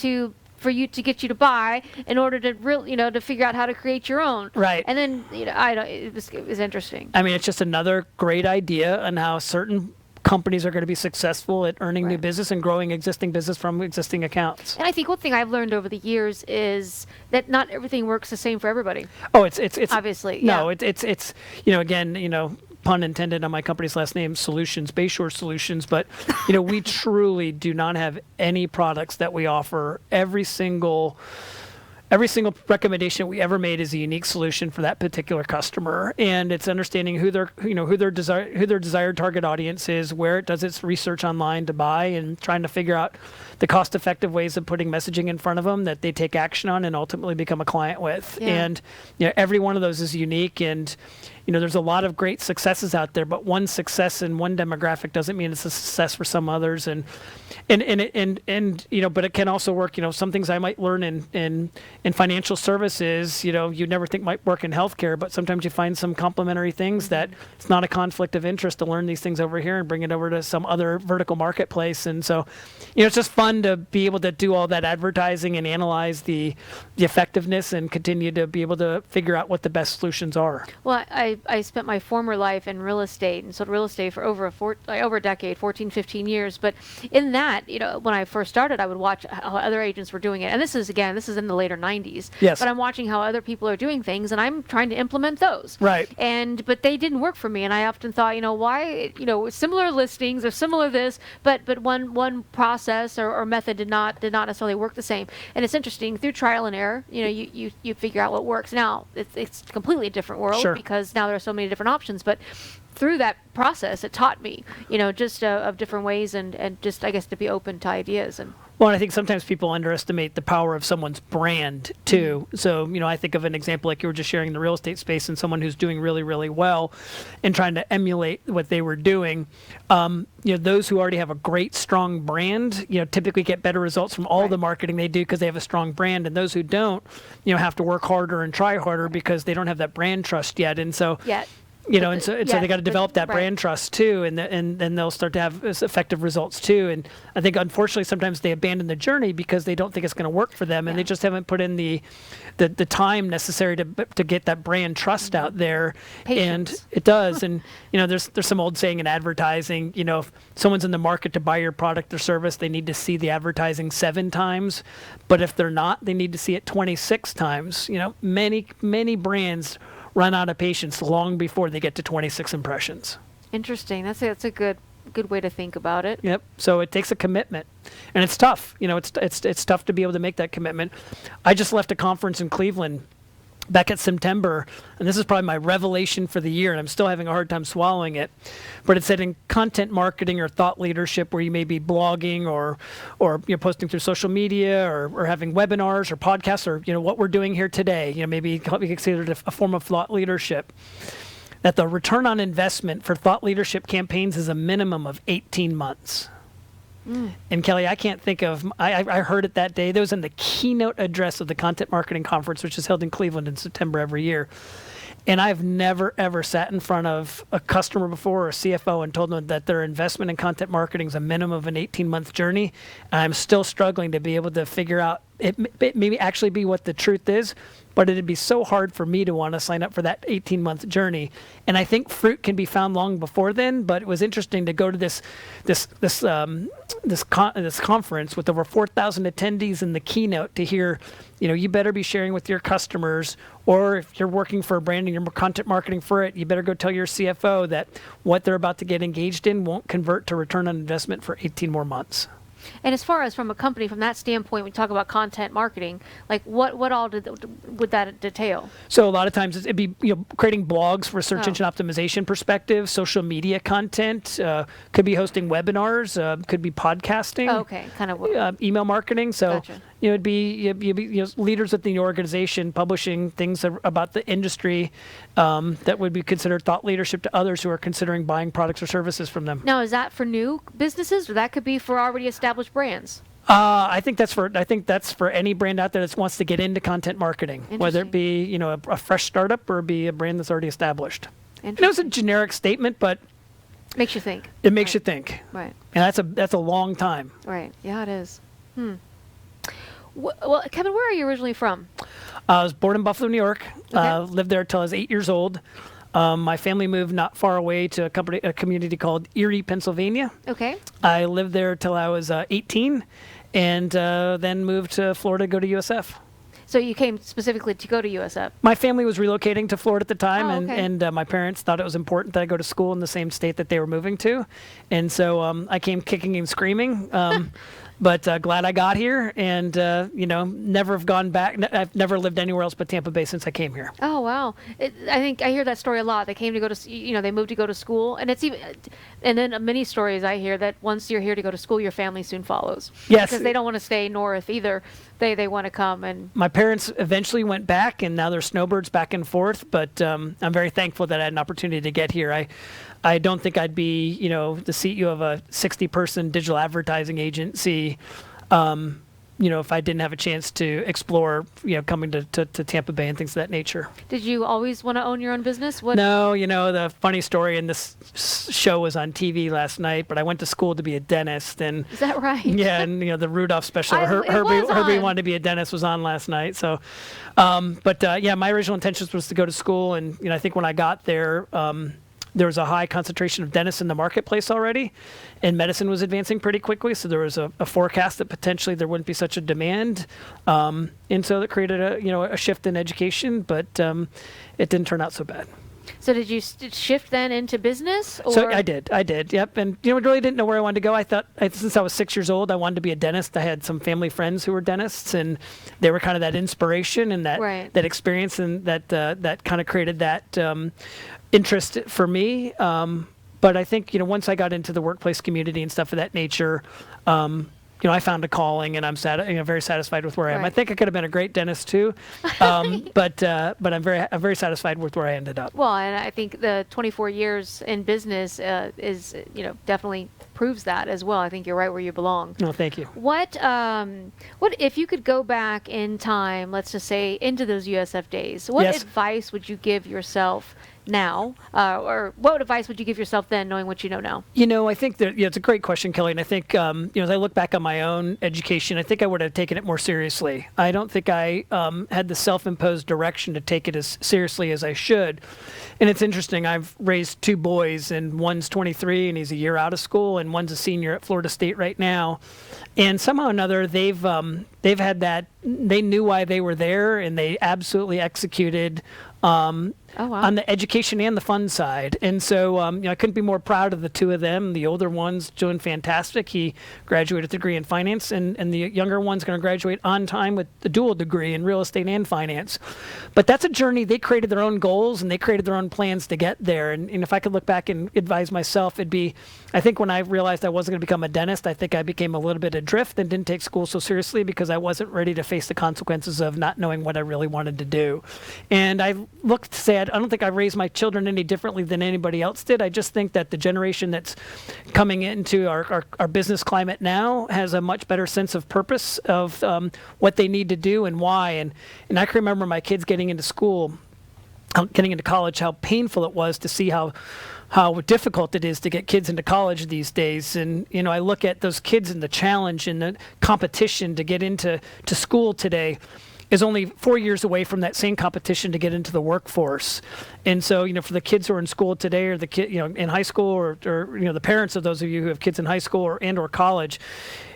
for you to get you to buy in order to to figure out how to create your own. Right. And then it was interesting. I mean, it's just another great idea on how certain companies are going to be successful at earning new business and growing existing business from existing accounts. And I think one thing I've learned over the years is that not everything works the same for everybody. Oh, it's obviously no, it's again, pun intended on my company's last name, Solutions, Bayshore Solutions, but we truly do not have any products that we offer. Every single recommendation we ever made is a unique solution for that particular customer, and it's understanding who their desired target audience is, where it does its research online to buy, and trying to figure out the cost-effective ways of putting messaging in front of them that they take action on and ultimately become a client with. Yeah. And every one of those is unique, and there's a lot of great successes out there, but one success in one demographic doesn't mean it's a success for some others. And but it can also work. Some things I might learn in financial services, you never think might work in healthcare, but sometimes you find some complementary things that it's not a conflict of interest to learn these things over here and bring it over to some other vertical marketplace. And so, it's just fun to be able to do all that advertising and analyze the effectiveness and continue to be able to figure out what the best solutions are. Well, I spent my former life in real estate and sold real estate for over a decade, 14, 15 years. But in that, when I first started, I would watch how other agents were doing it. And this is in the later 90s. Yes. But I'm watching how other people are doing things, and I'm trying to implement those. Right. But they didn't work for me. And I often thought, why, similar listings or similar this, but one process or method did not necessarily work the same. And it's interesting, through trial and error, you figure out what works. Now, it's a completely different world. Sure. Because now there are so many different options, but through that process, it taught me, just of different ways and just, I guess, to be open to ideas. And well, I think sometimes people underestimate the power of someone's brand too. So, I think of an example like you were just sharing in the real estate space, and someone who's doing really, really well and trying to emulate what they were doing. Those who already have a great, strong brand, typically get better results from all the marketing they do because they have a strong brand. And those who don't, have to work harder and try harder because they don't have that brand trust yet. And so, so they got to develop that brand trust too, and then they'll start to have effective results too. And I think unfortunately sometimes they abandon the journey because they don't think it's going to work for them, and they just haven't put in the time necessary to get that brand trust out there. Patience. And it does. And there's some old saying in advertising, if someone's in the market to buy your product or service, they need to see the advertising 7 times, but if they're not, they need to see it 26 times. Many brands run out of patience long before they get to 26 impressions. Interesting. That's a good way to think about it. Yep. So it takes a commitment, and it's tough. It's tough to be able to make that commitment. I just left a conference in Cleveland back at September, and this is probably my revelation for the year, and I'm still having a hard time swallowing it, but it said in content marketing or thought leadership, where you may be blogging or posting through social media or having webinars or podcasts or what we're doing here today, maybe we consider it a form of thought leadership, that the return on investment for thought leadership campaigns is a minimum of 18 months. And Kelly, I can't think of, I heard it that day. That was in the keynote address of the Content Marketing Conference, which is held in Cleveland in September every year. And I've never, ever sat in front of a customer before or a CFO and told them that their investment in content marketing is a minimum of an 18-month journey. And I'm still struggling to be able to figure out it maybe actually be what the truth is, but it'd be so hard for me to want to sign up for that 18-month journey. And I think fruit can be found long before then. But it was interesting to go to this conference with over 4,000 attendees in the keynote to hear, you better be sharing with your customers, or if you're working for a brand and you're content marketing for it, you better go tell your CFO that what they're about to get engaged in won't convert to return on investment for 18 more months. And as far as from a company, from that standpoint, we talk about content marketing, like what all would that detail? So a lot of times it'd be creating blogs for search engine optimization perspective, social media content, could be hosting webinars, could be podcasting. Oh, okay, kind of email marketing. So gotcha. It'd be leaders within the organization publishing things about the industry that would be considered thought leadership to others who are considering buying products or services from them. Now, is that for new businesses, or that could be for already established brands? I think that's for any brand out there that wants to get into content marketing, whether it be a fresh startup or be a brand that's already established. It was a generic statement, but makes you think. It makes you think. Right. And that's a long time. Right. Yeah, it is. Well, Kevin, where are you originally from? I was born in Buffalo, New York. Okay. Lived there until I was 8 years old. My family moved not far away to a community called Erie, Pennsylvania. Okay. I lived there till I was 18, and then moved to Florida to go to USF. So you came specifically to go to USF? My family was relocating to Florida at the time, okay. and my parents thought it was important that I go to school in the same state that they were moving to. And so I came kicking and screaming. But glad I got here, and never have gone back. I've never lived anywhere else but Tampa Bay since I came here. Oh wow! I think I hear that story a lot. They came to go to, they moved to go to school, and it's even, and then many stories I hear that once you're here to go to school, your family soon follows. Yes, because they don't want to stay north either. They want to come. And my parents eventually went back, and now they're snowbirds back and forth. But I'm very thankful that I had an opportunity to get here. I don't think I'd be, the CEO of a 60-person digital advertising agency, if I didn't have a chance to explore, coming to Tampa Bay and things of that nature. Did you always want to own your own business? No, the funny story, and this show was on TV last night, but I went to school to be a dentist. And is that right? Yeah, and the Rudolph special, Herbie wanted to be a dentist, was on last night. So, my original intentions was to go to school, and I think when I got there, there was a high concentration of dentists in the marketplace already, and medicine was advancing pretty quickly. So there was a forecast that potentially there wouldn't be such a demand, and so that created a shift in education. But it didn't turn out so bad. So did you shift then into business? Or? So I did. Yep. And really didn't know where I wanted to go. I thought since I was 6 years old, I wanted to be a dentist. I had some family friends who were dentists, and they were kind of that inspiration and that experience, and that kind of created that interest for me. But I think once I got into the workplace community and stuff of that nature, I found a calling, and I'm very satisfied with where I am. I think I could have been a great dentist too, but I'm very satisfied with where I ended up. Well, and I think the 24 years in business is definitely proves that as well. I think you're right where you belong. No, thank you. What if you could go back in time, let's just say into those USF days? What advice would you give yourself now, or what advice would you give yourself then, knowing what you know now? I think that it's a great question, Kelly, and I think as I look back on my own education, I think I would have taken it more seriously. I don't think I had the self-imposed direction to take it as seriously as I should. And it's interesting. I've raised two boys, and one's 23 and he's a year out of school, and one's a senior at Florida State right now. And somehow or another, they've had that. They knew why they were there, and they absolutely executed. On the education and the fun side. And so I couldn't be more proud of the two of them. The older one's doing fantastic. He graduated with a degree in finance, and the younger one's going to graduate on time with a dual degree in real estate and finance. But that's a journey. They created their own goals, and they created their own plans to get there. And if I could look back and advise myself, it'd be, I think when I realized I wasn't going to become a dentist, I think I became a little bit adrift and didn't take school so seriously because I wasn't ready to face the consequences of not knowing what I really wanted to do. And I looked to say, I don't think I raised my children any differently than anybody else did. I just think that the generation that's coming into our business climate now has a much better sense of purpose of what they need to do and why. And I can remember my kids getting into college, how painful it was to see how how difficult it is to get kids into college these days. And, I look at those kids and the challenge and the competition to get into school today is only 4 years away from that same competition to get into the workforce. And so, for the kids who are in school today, or the kid, in high school, or the parents of those of you who have kids in high school or college,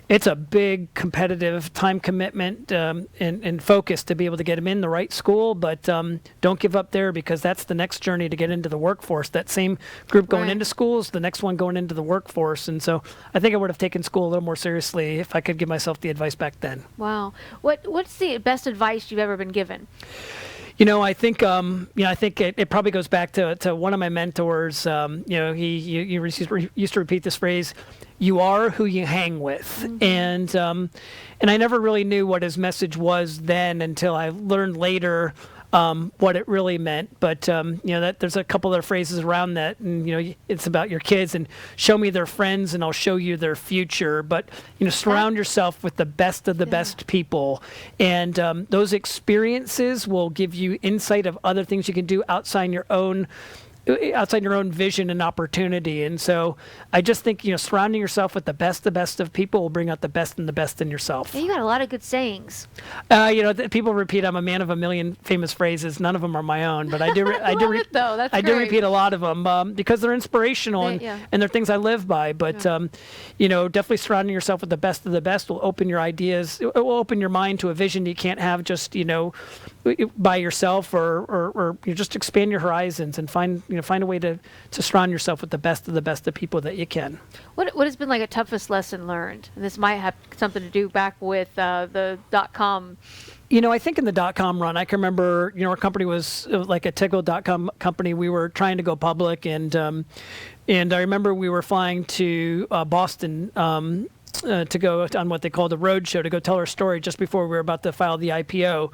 it's a big competitive time commitment and focus to be able to get them in the right school. But don't give up there, because that's the next journey to get into the workforce. That same group going into school is the next one going into the workforce. And so I think I would have taken school a little more seriously if I could give myself the advice back then. Wow. What's the best advice you've ever been given? I think it probably goes back to one of my mentors. He used to repeat this phrase: "You are who you hang with." Mm-hmm. And I never really knew what his message was then until I learned later what it really meant. But that there's a couple other phrases around that, and it's about your kids and show me their friends and I'll show you their future. But surround yourself with the best of the best people, and those experiences will give you insight of other things you can do outside your own vision and opportunity. And so I just think, surrounding yourself with the best of people will bring out the best in yourself. Yeah, you got a lot of good sayings. People repeat, I'm a man of a million famous phrases. None of them are my own, but I do do repeat a lot of them because they're inspirational and they're things I live by. But, definitely surrounding yourself with the best of the best will open your ideas. It will open your mind to a vision you can't have just, by yourself, or just expand your horizons and find a way to surround yourself with the best of people that you can. What has been like a toughest lesson learned? And this might have something to do back with the dotcom. I think in the dotcom run, I can remember, our company was like a typical dotcom company. We were trying to go public, and I remember we were flying to Boston to go on what they called a road show, to go tell our story just before we were about to file the IPO.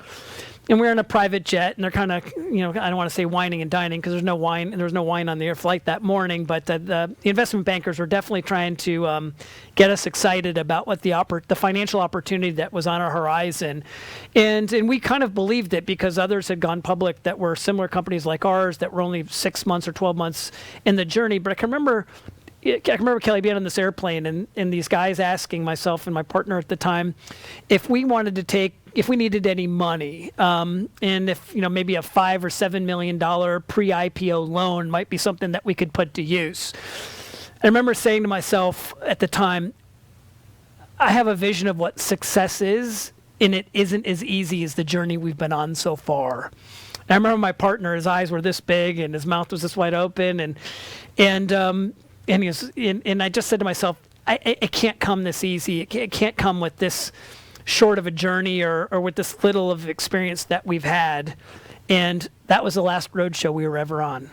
And we were in a private jet, and they're kind of, I don't want to say wining and dining, because there was no wine on the air flight that morning. But the investment bankers were definitely trying to get us excited about what the financial opportunity that was on our horizon, and we kind of believed it because others had gone public that were similar companies like ours that were only 6 months or 12 months in the journey. But I can remember, Kelly, being on this airplane and these guys asking myself and my partner at the time if we needed any money, and if maybe a $5 or $7 million pre-IPO loan might be something that we could put to use. I remember saying to myself at the time, I have a vision of what success is, and it isn't as easy as the journey we've been on so far. And I remember my partner, his eyes were this big and his mouth was this wide open, and I just said to myself, it can't come this easy. It can't come with this short of a journey or with this little of experience that we've had. And that was the last roadshow we were ever on.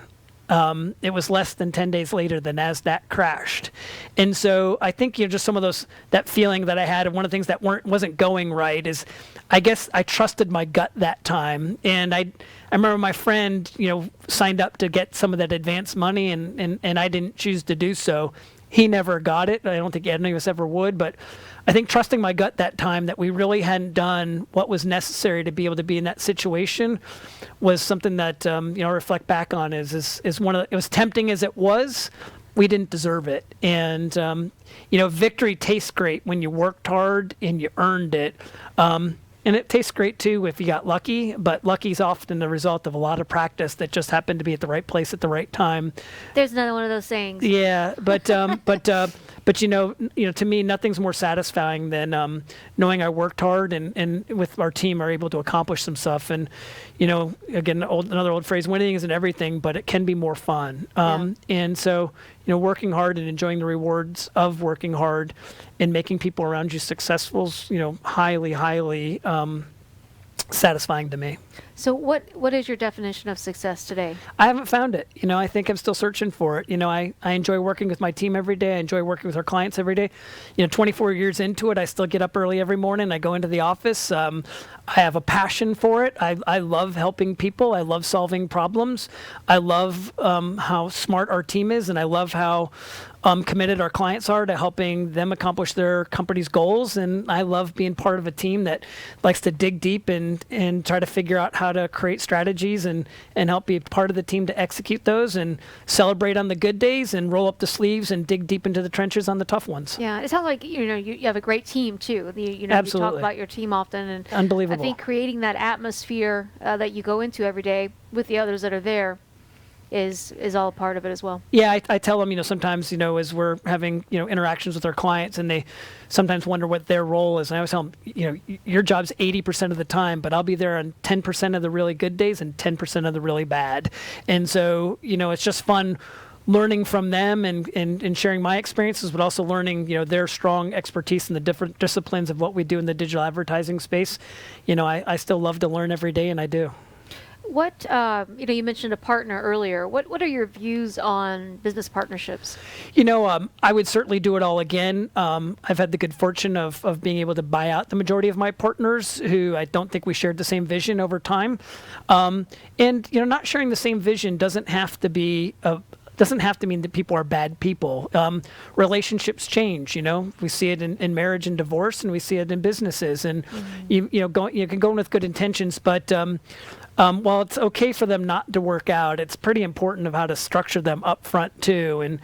It was less than 10 days later the NASDAQ crashed. And so I think just some of that feeling that I had, and one of the things that wasn't going right is, I guess I trusted my gut that time. And I remember my friend, signed up to get some of that advance money, and I didn't choose to do so. He never got it. I don't think any of us ever would, but I think trusting my gut that time that we really hadn't done what was necessary to be able to be in that situation was something that I reflect back on is it was tempting as it was. We didn't deserve it, and victory tastes great when you worked hard and you earned it. And it tastes great too if you got lucky, but lucky's often the result of a lot of practice that just happened to be at the right place at the right time. There's another one of those sayings. Yeah, but to me, nothing's more satisfying than knowing I worked hard and with our team are able to accomplish some stuff. And again, another old phrase: winning isn't everything, but it can be more fun. And so, working hard and enjoying the rewards of working hard and making people around you successful is, highly satisfying to me. So what is your definition of success today? I haven't found it. I think I'm still searching for it. I enjoy working with my team every day. I enjoy working with our clients every day. 24 years into it, I still get up early every morning. I go into the office. I have a passion for it. I love helping people. I love solving problems. I love how smart our team is, and I love how committed our clients are to helping them accomplish their company's goals. And I love being part of a team that likes to dig deep and try to figure out how how to create strategies and help be part of the team to execute those and celebrate on the good days and roll up the sleeves and dig deep into the trenches on the tough ones. Yeah, it sounds like you have a great team too. You Absolutely. talk about your team often, and Unbelievable. I think creating that atmosphere that you go into every day with the others that are there is all part of it as well. Yeah, I tell them, sometimes, as we're having, interactions with our clients and they sometimes wonder what their role is. And I always tell them, your job's 80% of the time, but I'll be there on 10% of the really good days and 10% of the really bad. And so, it's just fun learning from them and sharing my experiences, but also learning, their strong expertise in the different disciplines of what we do in the digital advertising space. I still love to learn every day, and I do. What, you mentioned a partner earlier. What are your views on business partnerships? I would certainly do it all again. I've had the good fortune of being able to buy out the majority of my partners who I don't think we shared the same vision over time. And not sharing the same vision doesn't have to mean that people are bad people. Relationships change. We see it in marriage and divorce, and we see it in businesses. And you can go in with good intentions, but while it's okay for them not to work out, it's pretty important of how to structure them up front too. And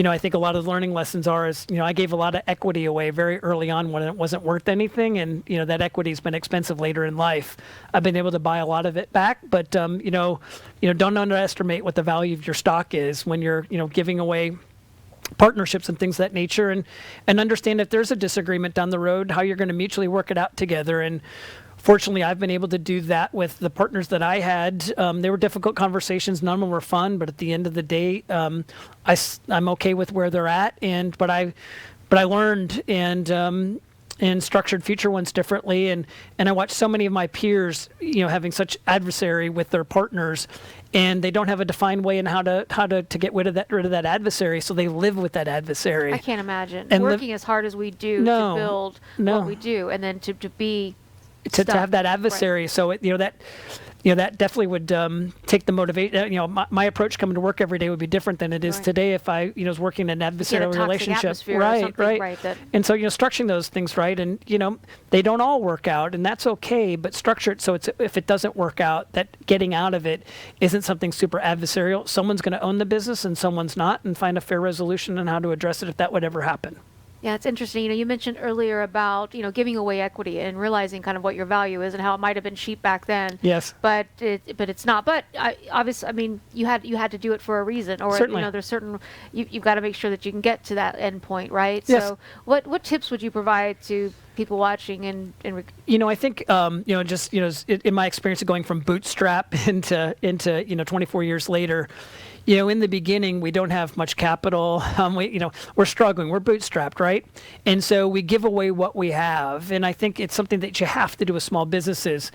I think a lot of the learning lessons I gave a lot of equity away very early on when it wasn't worth anything, and that equity's been expensive later in life. I've been able to buy a lot of it back, but don't underestimate what the value of your stock is when you're giving away partnerships and things of that nature, and understand if there's a disagreement down the road, how you're going to mutually work it out together. And fortunately, I've been able to do that with the partners that I had. They were difficult conversations. None of them were fun, but at the end of the day, I'm okay with where they're at. But I learned and structured future ones differently. And I watched so many of my peers, having such adversary with their partners, and they don't have a defined way in how to get rid of that adversary. So they live with that adversary. I can't imagine and working as hard as we do to build what we do, and then to be. To have that adversary, right. So that definitely would take the motivation. My approach coming to work every day would be different than it is today if I was working in an adversarial relationship. Right. And so structuring those things right, and they don't all work out, and that's okay. But structure it so if it doesn't work out, that getting out of it isn't something super adversarial. Someone's going to own the business and someone's not, and find a fair resolution on how to address it if that would ever happen. Yeah, it's interesting. You mentioned earlier about, giving away equity and realizing kind of what your value is and how it might have been cheap back then. Yes. But it's not. But obviously, you had to do it for a reason, or certainly. There's certain you've got to make sure that you can get to that end point, right? Yes. So what tips would you provide to people watching I think just in my experience of going from bootstrap into 24 years later. In the beginning, we don't have much capital. We're struggling. We're bootstrapped, right? And so we give away what we have. And I think it's something that you have to do with small businesses.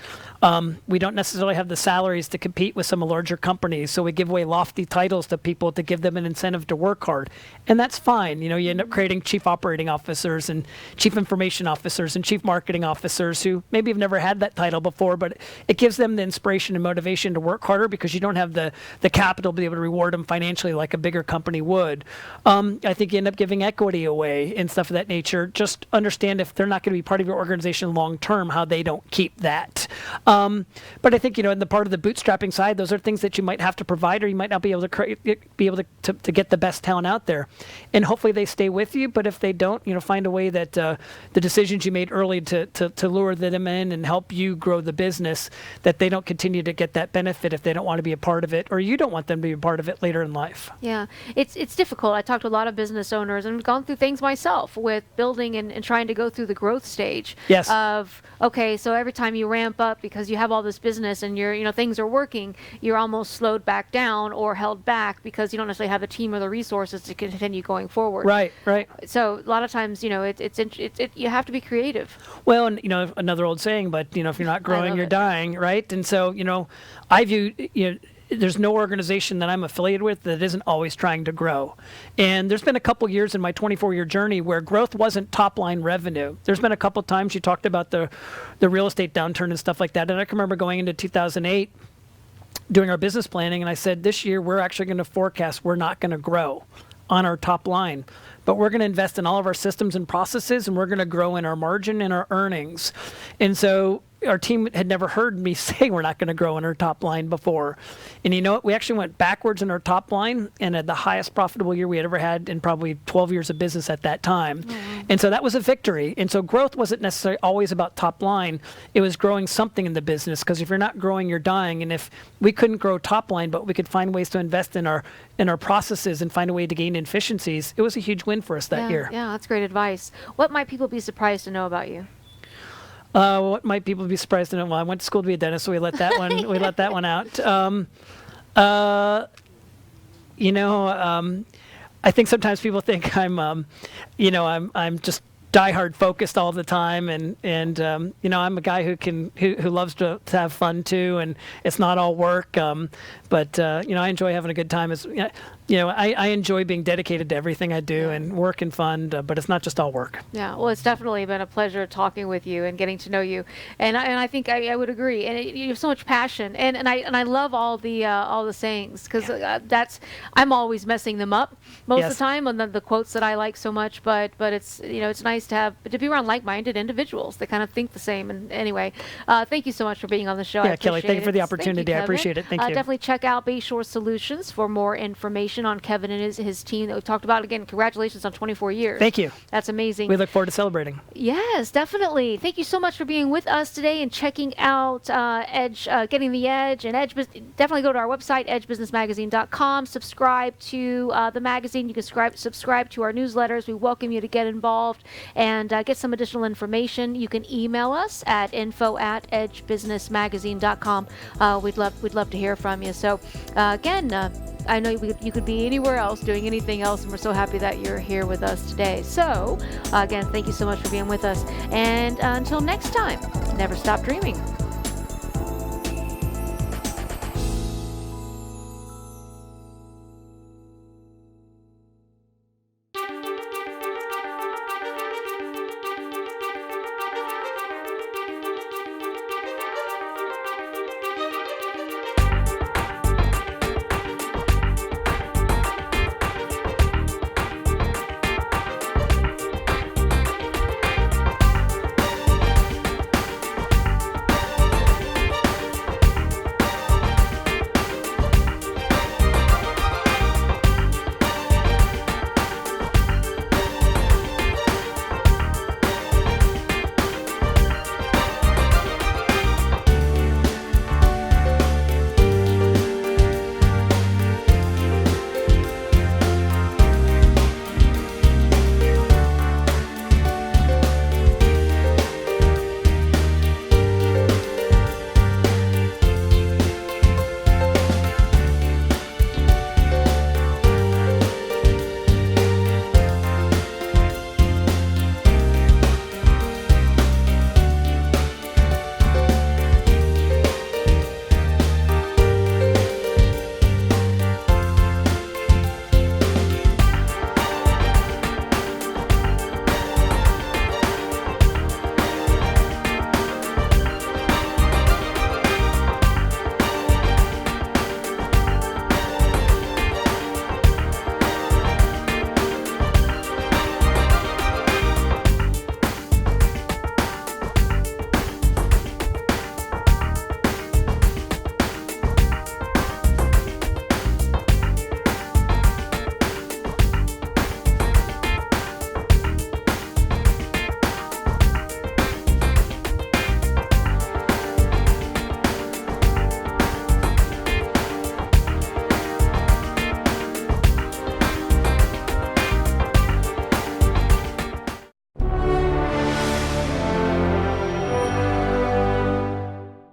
We don't necessarily have the salaries to compete with some larger companies. So we give away lofty titles to people to give them an incentive to work hard. And that's fine. You end up creating chief operating officers and chief information officers and chief marketing officers who maybe have never had that title before, but it gives them the inspiration and motivation to work harder because you don't have the capital to be able to reward them financially like a bigger company would. I think you end up giving equity away and stuff of that nature. Just understand if they're not going to be part of your organization long term, how they don't keep that. But I think in the part of the bootstrapping side, those are things that you might have to provide, or you might not be able to get the best talent out there. And hopefully they stay with you. But if they don't, find a way that the decisions you made early to lure them in and help you grow the business, that they don't continue to get that benefit if they don't want to be a part of it, or you don't want them to be a part of it later in life. Yeah, it's difficult. I talked to a lot of business owners and gone through things myself with building and trying to go through the growth stage. Yes. Of okay, so every time you ramp up because you have all this business and things are working, you're almost slowed back down or held back because you don't necessarily have the team or the resources to continue going forward. Right. So a lot of times, you have to be creative. Well, and another old saying, but if you're not growing, you're dying, right? And so I view there's no organization that I'm affiliated with that isn't always trying to grow. And there's been a couple years in my 24-year journey where growth wasn't top-line revenue. There's been a couple times you talked about the real estate downturn and stuff like that. And I can remember going into 2008, doing our business planning, and I said, this year we're actually going to forecast we're not going to grow on our top line. But we're going to invest in all of our systems and processes, and we're going to grow in our margin and our earnings. And so our team had never heard me say we're not going to grow in our top line before. And you know what? We actually went backwards in our top line and had the highest profitable year we had ever had in probably 12 years of business at that time. And so that was a victory. And so growth wasn't necessarily always about top line. It was growing something in the business, because if you're not growing, you're dying. And if we couldn't grow top line, but we could find ways to invest in our processes and find a way to gain efficiencies, it was a huge win for us that year. Yeah, that's great advice. What might people be surprised to know about you? What might people be surprised to know? Well, I went to school to be a dentist, so we let that one we let that one out. I think sometimes people think I'm just diehard focused all the time, and I'm a guy who loves to have fun too, and it's not all work. But I enjoy having a good time. I enjoy being dedicated to everything I do, and work and fun, but it's not just all work. Yeah, well, it's definitely been a pleasure talking with you and getting to know you, and I think I would agree. And you have so much passion, and I love all the sayings, because I'm always messing them up most of the time on the quotes that I like so much. But it's it's nice to be around like-minded individuals that kind of think the same. And anyway, thank you so much for being on the show. Yeah, Kelly, thank you for the opportunity. I appreciate it. Thank you. Definitely check out Bayshore Solutions for more information on Kevin and his team that we talked about. Again, congratulations on 24 years. Thank you. That's amazing. We look forward to celebrating. Yes, definitely. Thank you so much for being with us today and checking out Edge, Getting the Edge, and Edge. Definitely go to our website, edgebusinessmagazine.com. Subscribe to the magazine. You can subscribe to our newsletters. We welcome you to get involved and get some additional information. You can email us at info@edgebusinessmagazine.com. We'd love to hear from you. So again, I know you could be anywhere else doing anything else, and we're so happy that you're here with us today. So again, thank you so much for being with us, and until next time, never stop dreaming.